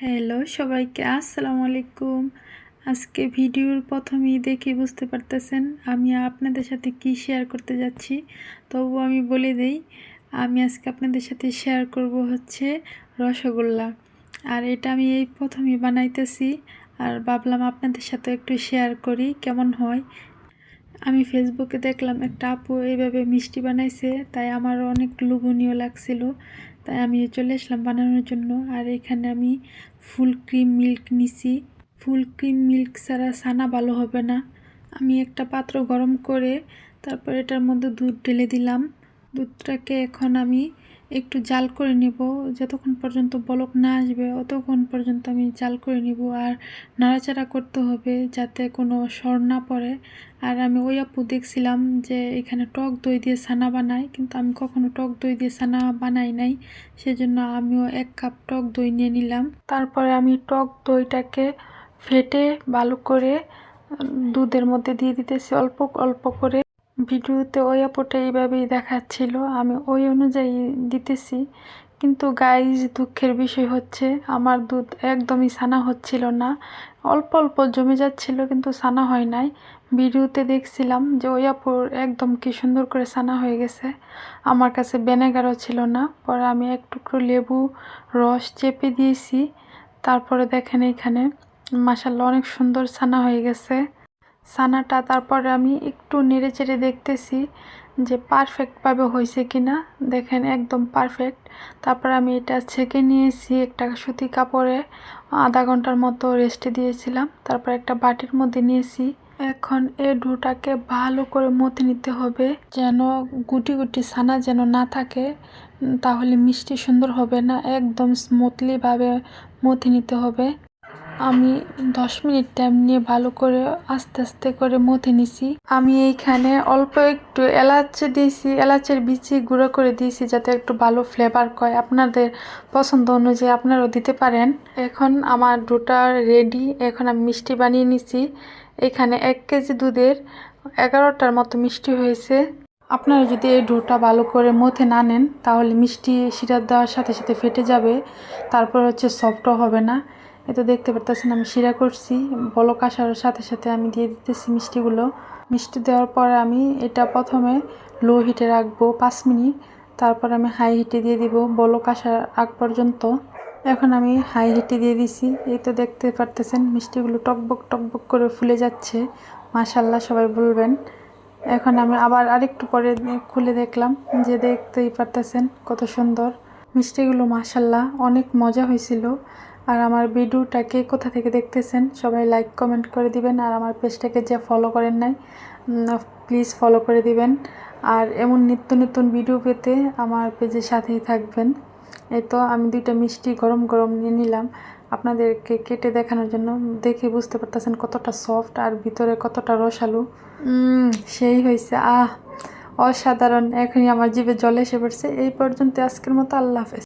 Hello সবাইকে আসসালামু আলাইকুম। আজকে ভিডিওর প্রথমেই দেখে বুঝতে পারতেছেন আমি আপনাদের সাথে কি শেয়ার করতে যাচ্ছি। তবু আমি বলে দেই, আমি আজকে আপনাদের সাথে শেয়ার করব হচ্ছে রসগোল্লা। আর এটা আমি এই প্রথমেই বানাইতেছি, আর ভাবলাম আপনাদের সাথে একটু শেয়ার করি কেমন হয়। আমি ফেসবুকে দেখলাম একটা আপু এইভাবে মিষ্টি বানাইছে, তাই আমারও অনেক লোভনীয় লাগছিল, তাই আমি চলে আসলাম বানানোর জন্য। আর এখানে আমি ফুল ক্রিম মিল্ক নিছি। ফুল ক্রিম মিল্ক ছাড়া ছানা ভালো হবে না। আমি একটা পাত্র গরম করে তারপর এটার মধ্যে দুধ ঢেলে দিলাম। দুধটাকে এখন আমি একটু জাল করে নেব, যতক্ষণ পর্যন্ত বলক না আসবে অতক্ষণ পর্যন্ত আমি জাল করে নেব। আর নাড়াচাড়া করতে হবে যাতে কোনো সর না পড়ে। আর আমি ওই আপু দেখছিলাম যে এখানে টক দই দিয়ে ছানা বানায়, কিন্তু আমি কখনো টক দই দিয়ে ছানা বানাই নাই, সেজন্য আমিও 1 কাপ টক দই নিয়ে নিলাম। তারপরে আমি টক দইটাকে ফেটে ভালো করে দুধের মধ্যে দিয়ে দিতেছি অল্প অল্প করে। ভিডিওতে ওই আপুটা এইভাবেই দেখাচ্ছিল, আমি ওই অনুযায়ী দিতেছি। কিন্তু গাইজ, দুঃখের বিষয় হচ্ছে আমার দুধ একদমই ছানা হচ্ছিল না, অল্প অল্প জমে যাচ্ছিল কিন্তু ছানা হয় নাই। ভিডিওতে দেখছিলাম যে ওই আপুর একদম কি সুন্দর করে ছানা হয়ে গেছে। আমার কাছে ভিনেগারও ছিল না, পরে আমি এক টুকরো লেবু রস চেপে দিয়েছি। তারপরে দেখেন এখানে মাশাআল্লাহ অনেক সুন্দর ছানা হয়ে গেছে ছানাটা। তারপরে আমি একটু নেড়ে চেড়ে দেখতেছি যে পারফেক্টভাবে হয়েছে কিনা। দেখেন একদম পারফেক্ট। তারপর আমি এটা ছেঁকে নিয়েছি একটা সুতি কাপড়ে, আধা ঘন্টার মতো রেস্টে দিয়েছিলাম। তারপর একটা বাটির মধ্যে নিয়েছি। এখন এই ডোটাকে ভালো করে মথে নিতে হবে, যেন গুটি গুটি ছানা যেন না থাকে, তাহলে মিষ্টি সুন্দর হবে না। একদম স্মুথলিভাবে মথে নিতে হবে। আমি 10 মিনিট টাইম নিয়ে ভালো করে আস্তে আস্তে করে মথে নিছি। আমি এইখানে অল্প একটু এলাচ দিয়েছি, এলাচের বিচি গুঁড়ো করে দিয়েছি যাতে একটু ভালো ফ্লেভার হয়। আপনাদের পছন্দ অনুযায়ী আপনারাও দিতে পারেন। এখন আমার ডোটা রেডি। এখন আমি মিষ্টি বানিয়ে নিছি। এখানে 1 কেজি দুধের 11টার মতো মিষ্টি হয়েছে। আপনারা যদি এই ডোটা ভালো করে মথে না নেন তাহলে মিষ্টি সিরাপ দেওয়ার সাথে সাথে ফেটে যাবে, তারপর হচ্ছে সফটও হবে না। এটা দেখতে পারতেছেন আমি শিরা করছি, বলক আসার সাথে সাথে আমি দিয়ে দিতেছি মিষ্টিগুলো। মিষ্টি দেওয়ার পরে আমি এটা প্রথমে লো হিটে রাখবো 5 মিনিট, তারপর আমি হাই হিটে দিয়ে দিব বলক আসার আগ পর্যন্ত। এখন আমি হাই হিটে দিয়ে দিছি। এই তো দেখতে পারতেছেন মিষ্টিগুলো টকবক টকবক করে ফুলে যাচ্ছে। মাশাআল্লাহ সবাই বলবেন। এখন আমি আবার আরেকটু পরে খুলে দেখলাম, যে দেখতেই পারতেছেন কত সুন্দর মিষ্টিগুলো। মাশাআল্লাহ অনেক মজা হয়েছিল। আর আমার ভিডিওটাকে কোথা থেকে দেখতেছেন সবাই লাইক কমেন্ট করে দিবেন। আর আমার পেজটাকে যে ফলো করেন নাই প্লিজ ফলো করে দিবেন। আর এমন নিত্য নতুন ভিডিও পেতে আমার পেজের সাথেই থাকবেন। এই তো আমি 2টা মিষ্টি গরম গরম নিয়ে নিলাম আপনাদেরকে কেটে দেখানোর জন্য। দেখে বুঝতে পারতেছেন কতটা সফট আর ভিতরে কতটা রসালো। সেই হয়েছে, অসাধারণ। এখনই আমার জিভে জল এসে পড়ছে। এই পর্যন্ত আজকের মতো, আল্লাহ হাফেজ।